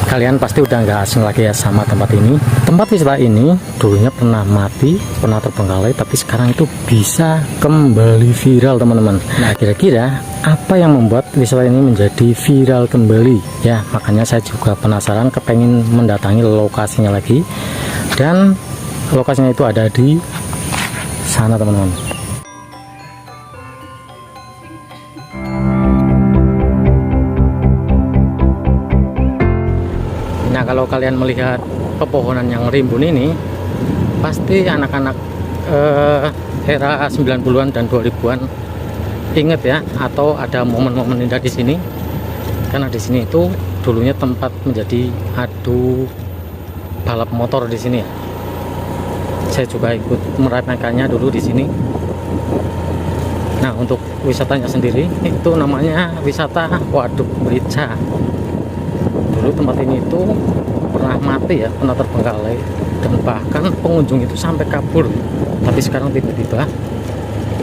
Kalian pasti udah nggak asing lagi ya sama tempat ini. Tempat wisata ini dulunya pernah mati, pernah terbengkalai, tapi sekarang itu bisa kembali viral teman-teman. Nah, kira-kira apa yang membuat wisata ini menjadi viral kembali? Ya, makanya saya juga penasaran, kepengen mendatangi lokasinya lagi. Dan lokasinya itu ada di sana teman-teman. Nah, kalau kalian melihat pepohonan yang rimbun ini, pasti anak-anak era 90-an dan 2000-an inget ya, atau ada momen-momen indah di sini. Karena di sini itu dulunya tempat menjadi adu balap motor di sini ya. Saya juga ikut meramaikannya dulu di sini. Nah, untuk wisatanya sendiri itu namanya wisata Waduk Beca. Dulu tempat ini itu pernah mati ya, pernah terbengkalai, dan bahkan pengunjung itu sampai kabur. Tapi sekarang tiba-tiba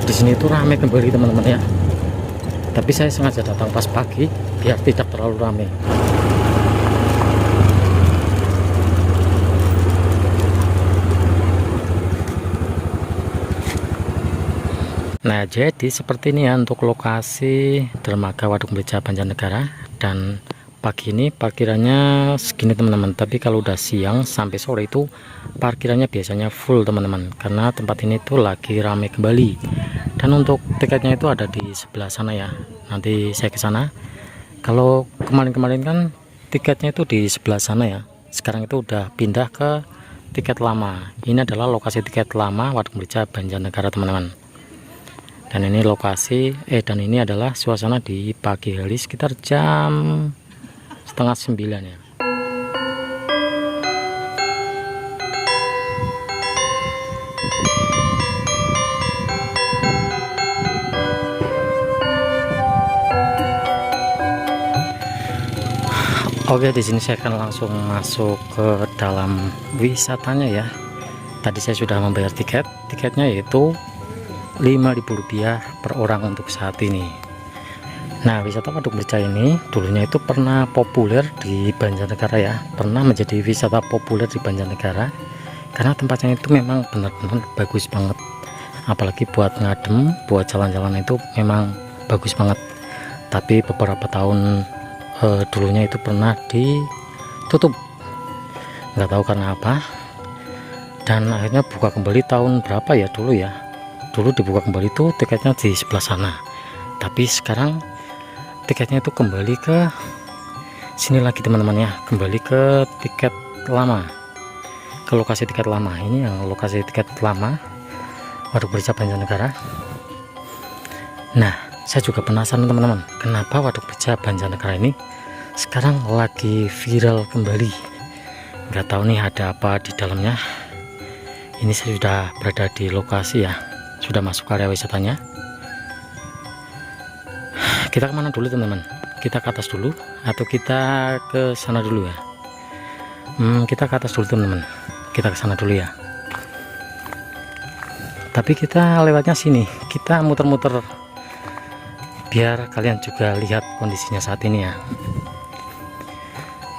di sini itu ramai kembali teman-teman ya. Tapi saya sengaja datang pas pagi biar tidak terlalu ramai. Nah, jadi seperti ini ya untuk lokasi dermaga Waduk Beca Banjarnegara. Dan pagi ini parkirannya segini teman-teman, tapi kalau udah siang sampai sore itu parkirannya biasanya full teman-teman, karena tempat ini tuh lagi ramai kembali. Dan untuk tiketnya itu ada di sebelah sana ya, nanti saya ke sana. Kalau kemarin-kemarin kan tiketnya itu di sebelah sana ya, sekarang itu udah pindah ke tiket lama. Ini adalah lokasi tiket lama Waduk Beca Banjarnegara teman-teman. Dan ini lokasi dan ini adalah suasana di pagi hari sekitar jam setengah 9 ya. Oke, di sini saya akan langsung masuk ke dalam wisatanya ya. Tadi saya sudah membayar tiket. Tiketnya yaitu Rp5.000 per orang untuk saat ini. Nah, wisata Waduk Beca ini dulunya itu pernah populer di Banjarnegara ya, pernah menjadi wisata populer di Banjarnegara karena tempatnya itu memang benar-benar bagus banget. Apalagi buat ngadem, buat jalan-jalan itu memang bagus banget. Tapi beberapa tahun dulunya itu pernah ditutup, nggak tahu karena apa. Dan akhirnya buka kembali tahun berapa ya dulu ya. Dulu dibuka kembali tuh tiketnya di sebelah sana. Tapi sekarang tiketnya itu kembali ke sini lagi teman-teman ya, kembali ke tiket lama, ke lokasi tiket lama. Ini yang lokasi tiket lama Waduk Beca Banjarnegara. Nah, saya juga penasaran teman-teman, kenapa Waduk Beca Banjarnegara ini sekarang lagi viral kembali. Nggak tahu nih ada apa di dalamnya. Ini saya sudah berada di lokasi ya, sudah masuk area wisatanya. Kita kemana dulu teman-teman? Kita ke atas dulu atau kita ke sana dulu ya? Kita ke atas dulu teman-teman, kita ke sana dulu ya. Tapi kita lewatnya sini, kita muter-muter biar kalian juga lihat kondisinya saat ini ya.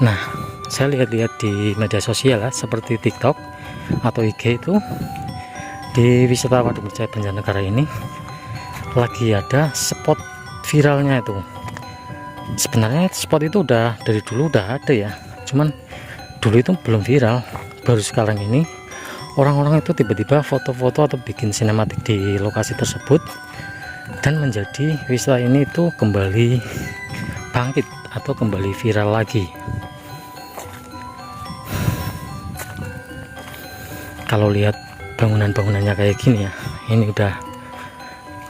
Nah, saya lihat-lihat di media sosial ya, seperti TikTok atau IG itu, di wisata Waduk Beca Banjarnegara ini lagi ada spot viralnya itu. Sebenarnya spot itu udah dari dulu udah ada ya, cuman dulu itu belum viral. Baru sekarang ini orang-orang itu tiba-tiba foto-foto atau bikin sinematik di lokasi tersebut, dan menjadi wisata ini itu kembali bangkit atau kembali viral lagi. Kalau lihat bangunan-bangunannya kayak gini ya, ini udah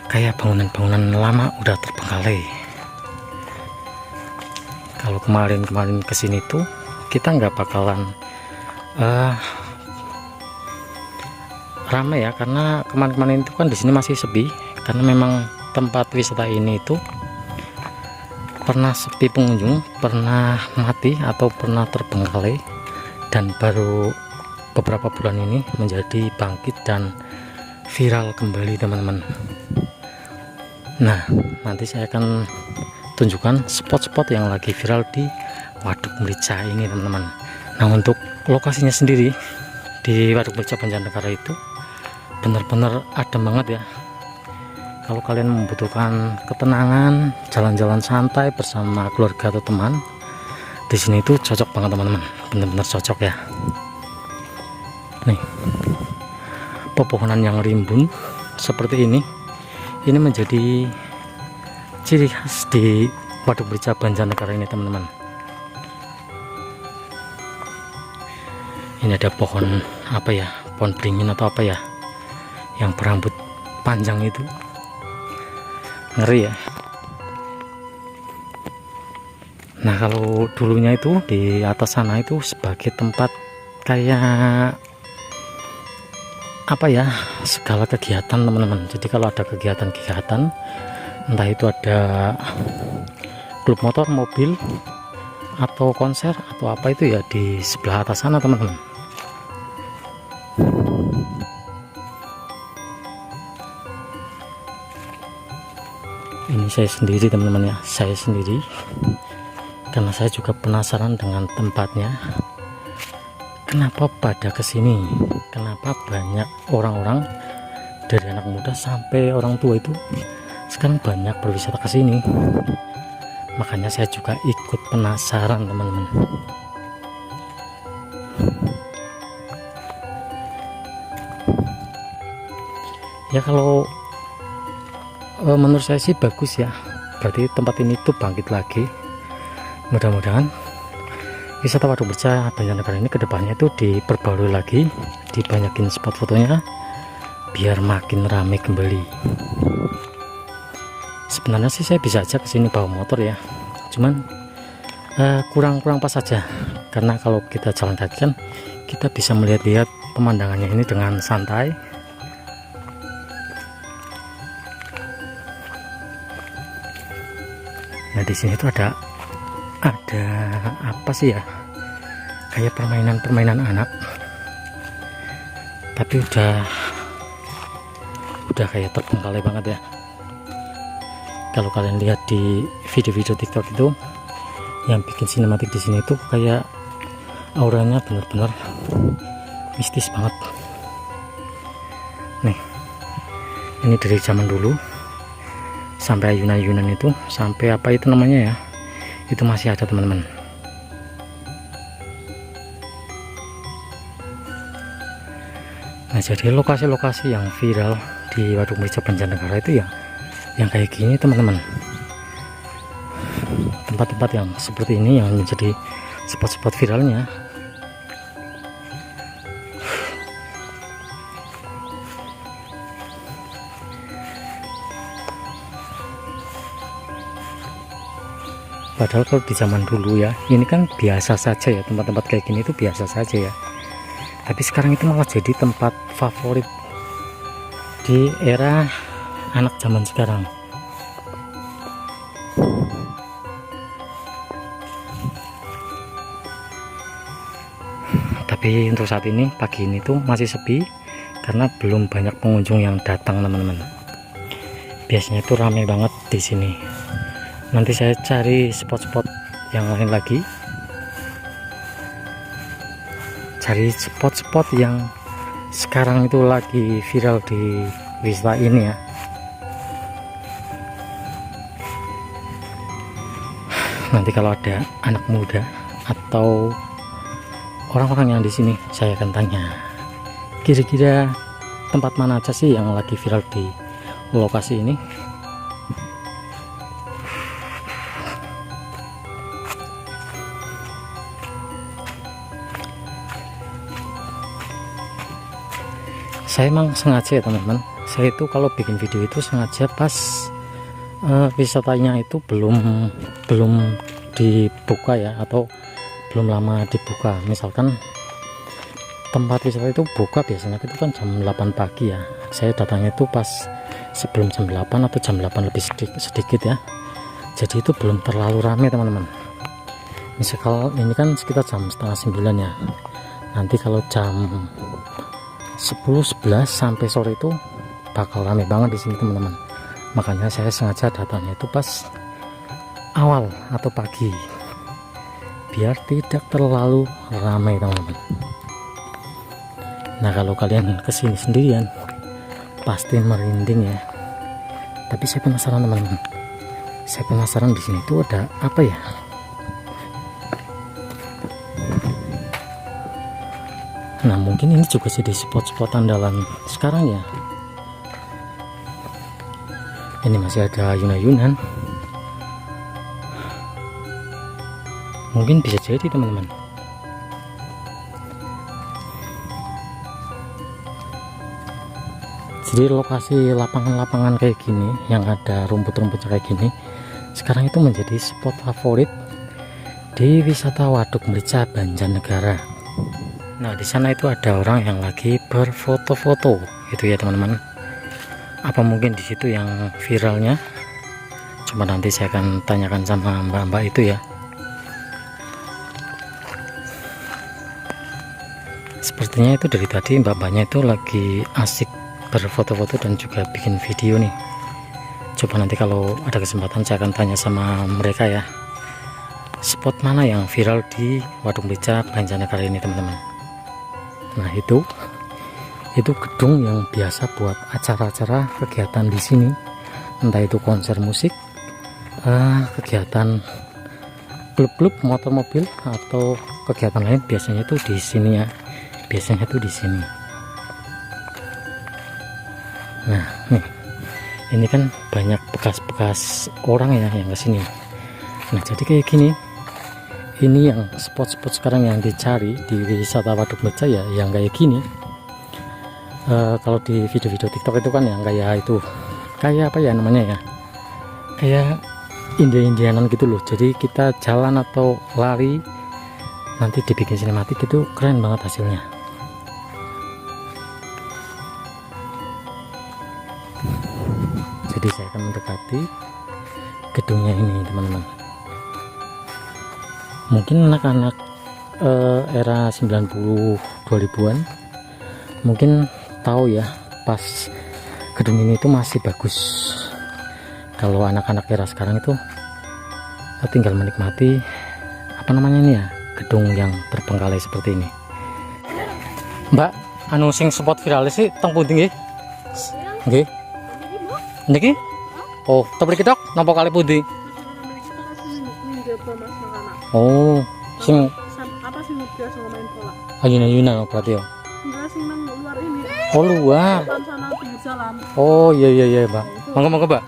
kayak bangunan-bangunan lama, udah terbengkalai. Kalau kemarin-kemarin kesini tuh kita nggak bakalan ramai ya, karena kemarin-kemarin itu kan di sini masih sepi, karena memang tempat wisata ini itu pernah sepi pengunjung, pernah mati atau pernah terbengkalai, dan baru beberapa bulan ini menjadi bangkit dan viral kembali teman-teman. Nah, nanti saya akan tunjukkan spot-spot yang lagi viral di Waduk Merica ini teman-teman. Nah untuk lokasinya sendiri di Waduk Merica Banjarnegara itu benar-benar adem banget ya. Kalau kalian membutuhkan ketenangan, jalan-jalan santai bersama keluarga atau teman, di sini itu cocok banget teman-teman, benar-benar cocok ya. Nih, pepohonan yang rimbun seperti ini menjadi ciri khas di Waduk Merica Banjarnegara ini teman-teman. Ini ada pohon apa ya, pohon beringin atau apa ya, yang berambut panjang itu, ngeri ya. Nah kalau dulunya itu di atas sana itu sebagai tempat kayak apa ya, segala kegiatan teman-teman. Jadi kalau ada kegiatan-kegiatan, entah itu ada klub motor, mobil, atau konser atau apa itu ya, di sebelah atas sana teman-teman. Ini saya sendiri teman-teman ya, saya sendiri, karena saya juga penasaran dengan tempatnya. Kenapa pada kesini, kenapa banyak orang-orang dari anak muda sampai orang tua itu sekarang banyak berwisata ke sini. Makanya saya juga ikut penasaran teman-teman. Ya kalau menurut saya sih bagus ya, berarti tempat ini tuh bangkit lagi. Mudah-mudahan wisata Waduk Merica Banjarnegara ini kedepannya itu diperbarui lagi, dibanyakin spot fotonya biar makin ramai kembali. Sebenarnya sih saya bisa aja kesini bawa motor ya, cuman kurang pas saja, karena kalau kita jalan kaki kan kita bisa melihat-lihat pemandangannya ini dengan santai. Nah di sini tuh ada apa sih ya, kayak permainan anak, tapi udah kayak terbengkalai banget ya. Kalau kalian lihat di video-video TikTok itu, yang bikin sinematik di sini tuh kayak auranya benar-benar mistis banget. Nih, ini dari zaman dulu sampai ayunan-ayunan itu, sampai apa itu namanya ya, itu masih ada teman-teman. Nah jadi lokasi-lokasi yang viral di Waduk Merica Banjarnegara itu ya yang kayak gini teman-teman, tempat-tempat yang seperti ini yang menjadi spot-spot viralnya. Padahal kalau di zaman dulu ya, ini kan biasa saja ya, tempat-tempat kayak gini itu biasa saja ya. Tapi sekarang itu malah jadi tempat favorit di era anak zaman sekarang. Tapi untuk saat ini, pagi ini tuh masih sepi karena belum banyak pengunjung yang datang teman-teman. Biasanya itu ramai banget di sini. Nanti saya cari spot-spot yang lain lagi, cari spot-spot yang sekarang itu lagi viral di wisata ini ya. Nanti kalau ada anak muda atau orang-orang yang di sini, saya akan tanya kira-kira tempat mana aja sih yang lagi viral di lokasi ini. Saya emang sengaja ya teman-teman, saya itu kalau bikin video itu sengaja pas wisatanya itu belum dibuka ya, atau belum lama dibuka. Misalkan tempat wisata itu buka biasanya itu kan jam 8 pagi ya, saya datangnya itu pas sebelum jam 8 atau jam 8 lebih sedikit ya, jadi itu belum terlalu ramai teman-teman. Misal ini kan sekitar jam setengah 9 ya, nanti kalau jam 10-11 sampai sore itu bakal rame banget di sini teman-teman. Makanya saya sengaja datangnya itu pas awal atau pagi biar tidak terlalu ramai teman-teman. Nah kalau kalian kesini sendirian pasti merinding ya. Tapi saya penasaran teman-teman. Saya penasaran di sini tuh ada apa ya? Nah mungkin ini juga jadi spot-spot andalan sekarang ya. Ini masih ada ayun-ayunan. Mungkin bisa jadi teman-teman. Jadi lokasi lapangan-lapangan kayak gini yang ada rumput-rumputnya kayak gini sekarang itu menjadi spot favorit di wisata Waduk Mrica Banjarnegara. Nah di sana itu ada orang yang lagi berfoto-foto itu ya teman-teman. Apa mungkin di situ yang viralnya? Coba nanti saya akan tanyakan sama mbak-mbak itu ya. Sepertinya itu dari tadi mbak-mbaknya itu lagi asik berfoto-foto dan juga bikin video nih. Coba nanti kalau ada kesempatan saya akan tanya sama mereka ya, spot mana yang viral di Waduk Mrica Banjarnegara ini teman-teman. Nah itu gedung yang biasa buat acara-acara kegiatan di sini, entah itu konser musik, kegiatan klub-klub motor mobil atau kegiatan lain, biasanya itu di sini ya. Biasanya tuh di sini. Nah nih, ini kan banyak bekas-bekas orang ya yang kesini. Nah jadi kayak gini, ini yang spot-spot sekarang yang dicari di wisata Waduk Mrica ya, yang kayak gini. Kalau di video-video TikTok itu kan yang kayak itu, kayak apa ya namanya ya, kayak India-Indianan gitu loh. Jadi kita jalan atau lari nanti dibikin sinematik, itu keren banget hasilnya. Jadi saya akan mendekati gedungnya ini teman-teman. Mungkin anak-anak era 90 2000-an mungkin tahu ya, pas gedung ini itu masih bagus. Kalau anak-anak era sekarang itu tinggal menikmati apa namanya ini ya, gedung yang terbengkalai seperti ini. Mbak, anu sing spot viral sih teng pundi nggih? Nggih. Niki? Oh, tepri kedok napa kali pundi? Oh, sing apa sih biasa main bola? Ayun-ayunan berarti ya. Enggak sih nang luar ini. Oh, luar. Sana pinggir jalan. Oh, iya, Mbak. Monggo, Mbak.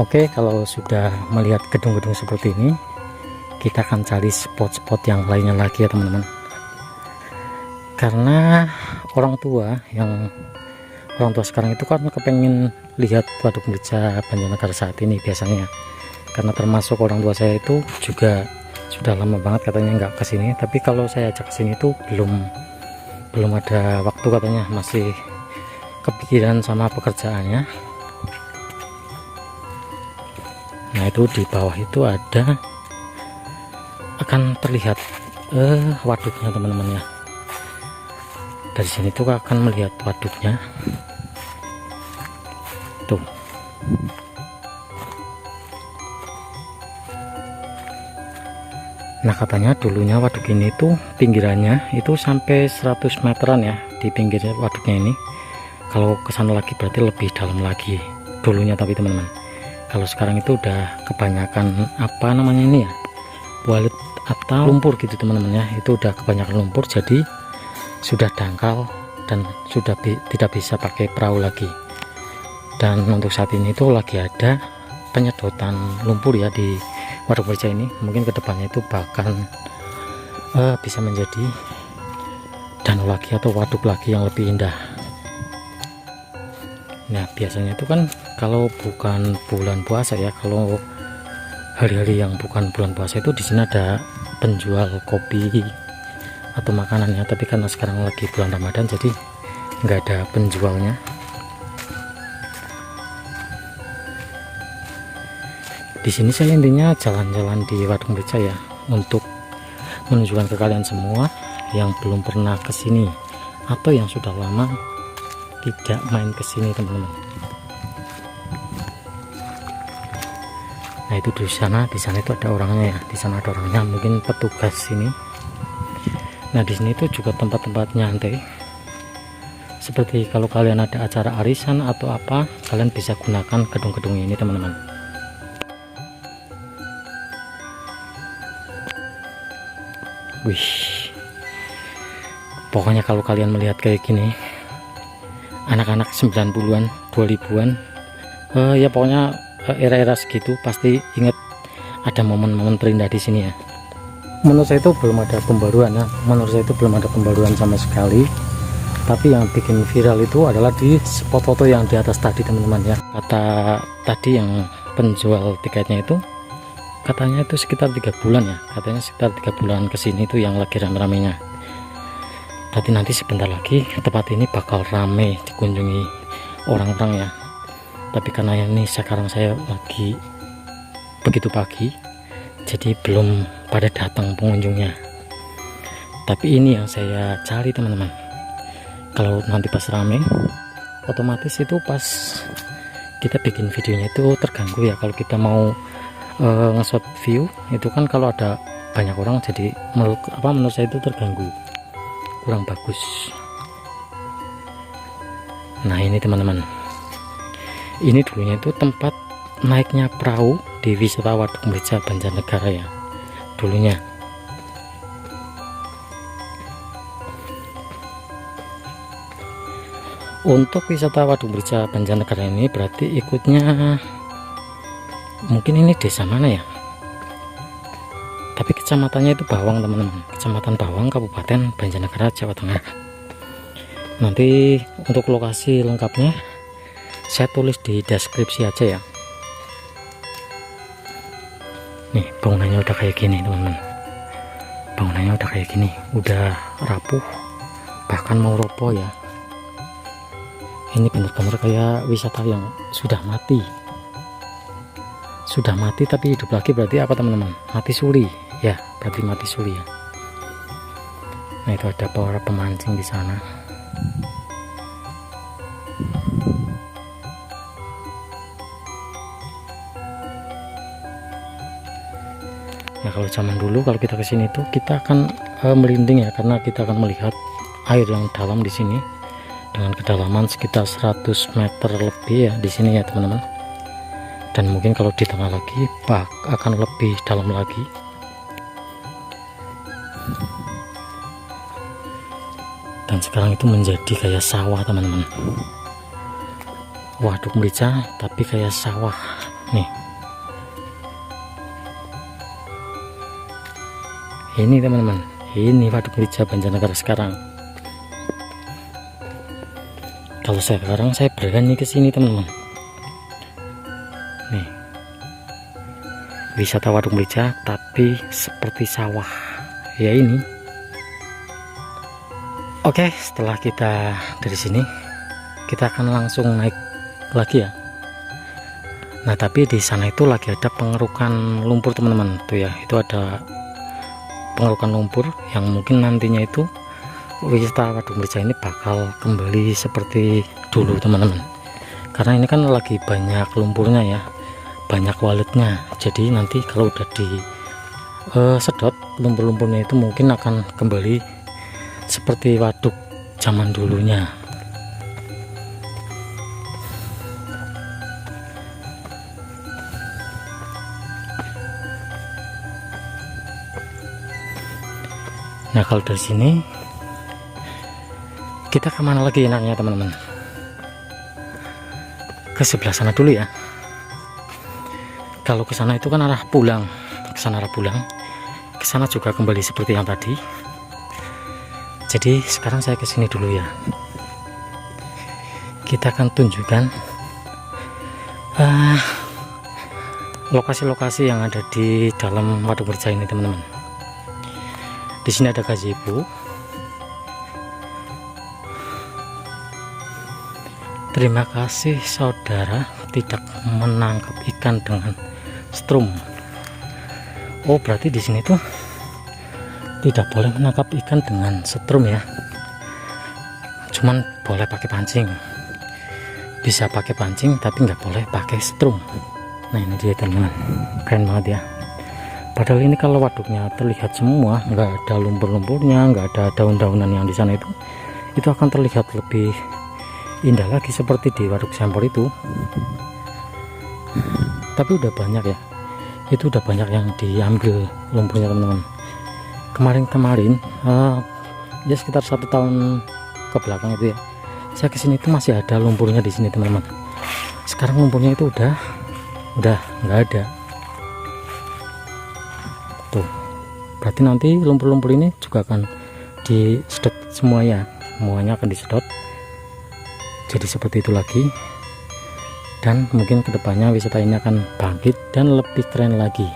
Oke, kalau sudah melihat gedung-gedung seperti ini, kita akan cari spot-spot yang lainnya lagi ya teman-teman. Karena orang tua sekarang itu kan kepengen lihat Waduk Mrica Banjarnegara saat ini biasanya. Karena termasuk orang tua saya itu juga sudah lama banget katanya nggak kesini. Tapi kalau saya ajak kesini itu belum ada waktu katanya, masih kepikiran sama pekerjaannya. Nah itu di bawah itu akan terlihat waduknya teman-teman ya. Dari sini tuh akan melihat waduknya tuh. Nah katanya dulunya waduk ini tuh pinggirannya itu sampai 100 meteran ya di pinggir waduknya ini. Kalau kesana lagi berarti lebih dalam lagi dulunya, tapi teman-teman kalau sekarang itu udah kebanyakan apa namanya ini ya, walet atau lumpur gitu teman-teman ya. Itu udah kebanyakan lumpur, jadi sudah dangkal dan sudah tidak bisa pakai perahu lagi. Dan untuk saat ini itu lagi ada penyedotan lumpur ya di Waduk Mrica ini. Mungkin kedepannya itu bahkan bisa menjadi danau lagi atau waduk lagi yang lebih indah. Nah biasanya itu kan kalau bukan bulan puasa ya, kalau hari-hari yang bukan bulan puasa itu di sini ada penjual kopi atau makanannya. Tapi karena sekarang lagi bulan Ramadan jadi nggak ada penjualnya. Di sini saya intinya jalan-jalan di Waduk Mrica ya, untuk menunjukkan ke kalian semua yang belum pernah kesini atau yang sudah lama tidak main kesini teman-teman. Nah itu di sana itu ada orangnya ya, di sana ada orangnya, mungkin petugas sini. Nah di sini itu juga tempat-tempat nyantai. Seperti kalau kalian ada acara arisan atau apa, kalian bisa gunakan gedung-gedung ini teman-teman. Wih, pokoknya kalau kalian melihat kayak gini, anak-anak 90-an 2000-an, ya pokoknya era-era segitu pasti ingat ada momen-momen terindah di sini ya. Menurut saya itu belum ada pembaruan ya, menurut saya itu belum ada pembaruan sama sekali. Tapi yang bikin viral itu adalah di spot foto yang di atas tadi teman-teman ya. Kata tadi yang penjual tiketnya itu, katanya itu sekitar 3 bulan ya, katanya sekitar 3 bulan kesini itu yang lagi rame-ramenya. Berarti nanti sebentar lagi tempat ini bakal rame dikunjungi orang-orang ya. Tapi karena ini sekarang saya lagi begitu pagi, jadi belum pada datang pengunjungnya. Tapi ini yang saya cari teman-teman. Kalau nanti pas rame, otomatis itu pas kita bikin videonya itu terganggu ya. Kalau kita mau nge-shot view itu kan kalau ada banyak orang, jadi menurut saya itu terganggu, kurang bagus. Nah ini teman-teman, ini dulunya itu tempat naiknya perahu di wisata Waduk Merica Banjarnegara ya dulunya. Untuk wisata Waduk Merica Banjarnegara ini berarti ikutnya mungkin ini desa mana ya, tapi kecamatannya itu Bawang teman-teman, Kecamatan Bawang, Kabupaten Banjarnegara, Jawa Tengah. Nanti untuk lokasi lengkapnya saya tulis di deskripsi aja ya. Nih bangunannya udah kayak gini teman-teman, bangunannya udah kayak gini, udah rapuh, bahkan mau roboh ya. Ini bener-bener kayak wisata yang sudah mati tapi hidup lagi. Berarti apa teman-teman? Mati suri ya, berarti mati suri ya. Nah itu ada para pemancing di sana. Nah kalau zaman dulu kalau kita kesini tuh kita akan merinding ya, karena kita akan melihat air yang dalam di sini dengan kedalaman sekitar 100 meter lebih ya di sini ya teman-teman. Dan mungkin kalau di tengah lagi akan lebih dalam lagi. Dan sekarang itu menjadi kayak sawah teman-teman. Waduk Merica tapi kayak sawah nih. Ini teman-teman, ini Waduk Merica Banjarnegara sekarang. Kalau sekarang saya berani ke sini teman-teman. Nih, wisata Waduk Merica tapi seperti sawah ya ini. Oke, setelah kita dari sini kita akan langsung naik lagi ya. Nah tapi di sana itu lagi ada pengerukan lumpur teman-teman tuh ya, itu ada pengerukan lumpur yang mungkin nantinya itu wisata Waduk Merica ini bakal kembali seperti dulu teman-teman, karena ini kan lagi banyak lumpurnya ya, banyak waletnya. Jadi nanti kalau udah di sedot lumpur-lumpurnya itu mungkin akan kembali seperti waduk zaman dulunya. Nah kalau dari sini kita kemana lagi enaknya teman-teman? Ke sebelah sana dulu ya. Kalau ke sana itu kan arah pulang, ke sana arah pulang, ke sana juga kembali seperti yang tadi. Jadi sekarang saya ke sini dulu ya. Kita akan tunjukkan lokasi-lokasi yang ada di dalam Waduk Merica ini teman-teman. Di sini ada gazebo. Terima kasih saudara tidak menangkap ikan dengan strum. Oh berarti di sini tuh tidak boleh menangkap ikan dengan setrum ya, cuman boleh pakai pancing. Bisa pakai pancing tapi nggak boleh pakai strum. Nah ini dia teman-teman, keren banget ya. Padahal ini kalau waduknya terlihat semua, nggak ada lumpur-lumpurnya, nggak ada daun-daunan yang di sana itu akan terlihat lebih indah lagi seperti di waduk Sempor itu. Tapi udah banyak ya, itu udah banyak yang diambil lumpurnya teman-teman. Kemarin ya sekitar 1 tahun ke belakang itu ya, saya kesini itu masih ada lumpurnya di sini teman-teman. Sekarang lumpurnya itu udah nggak ada tuh. Berarti nanti lumpur-lumpur ini juga akan disedot semuanya akan disedot jadi seperti itu lagi. Dan mungkin kedepannya wisata ini akan bangkit dan lebih keren lagi.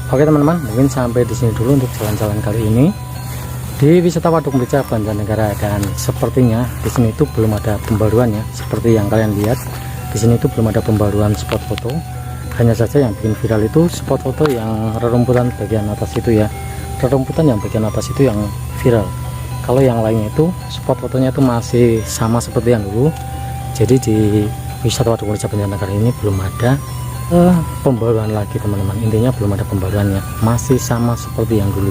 Oke teman-teman, mungkin sampai di sini dulu untuk jalan-jalan kali ini di wisata Waduk Merica Banjarnegara. Dan sepertinya di sini itu belum ada pembaruan ya, seperti yang kalian lihat di sini itu belum ada pembaruan spot foto. Hanya saja yang bikin viral itu spot foto yang rerumputan bagian atas itu ya, rerumputan yang bagian atas itu yang viral. Kalau yang lainnya itu spot fotonya itu masih sama seperti yang dulu. Jadi di wisata Waduk Merica Banjarnegara ini belum ada pembaruan lagi teman-teman. Intinya belum ada pembaruannya, masih sama seperti yang dulu.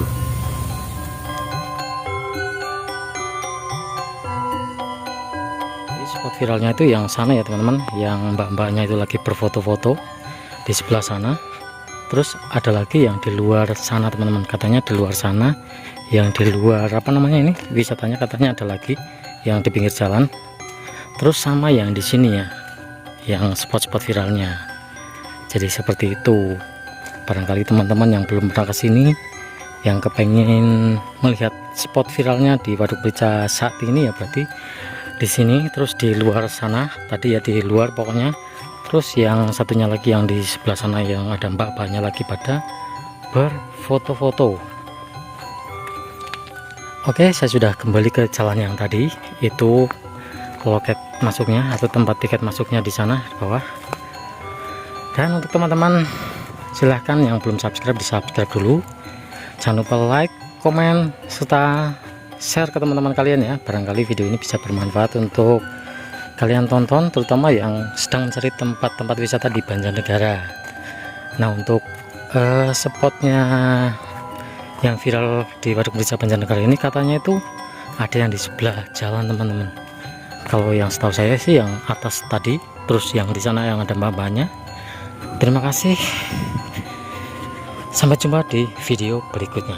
Jadi spot viralnya itu yang sana ya teman-teman, yang mbak-mbaknya itu lagi berfoto-foto di sebelah sana. Terus ada lagi yang di luar sana teman-teman, katanya di luar sana, yang di luar apa namanya ini wisatanya, katanya ada lagi yang di pinggir jalan. Terus sama yang di sini ya, yang spot-spot viralnya. Jadi seperti itu. Barangkali teman-teman yang belum pernah kesini, yang kepengen melihat spot viralnya di Waduk Merica saat ini ya, berarti di sini. Terus di luar sana tadi ya, di luar pokoknya. Terus yang satunya lagi yang di sebelah sana yang ada mbak-mbaknya lagi pada berfoto-foto. Oke, saya sudah kembali ke jalan yang tadi. Itu loket masuknya atau tempat tiket masuknya di sana di bawah. Dan untuk teman-teman silahkan yang belum subscribe di subscribe dulu. Jangan lupa like, komen, serta share ke teman-teman kalian ya. Barangkali video ini bisa bermanfaat untuk kalian tonton, terutama yang sedang mencari tempat-tempat wisata di Banjarnegara. Nah untuk spotnya yang viral di Waduk Merica Banjarnegara ini katanya itu ada yang di sebelah jalan teman-teman. Kalau yang setahu saya sih yang atas tadi, terus yang di sana yang ada mbak-mbaknya. Terima kasih, sampai jumpa di video berikutnya.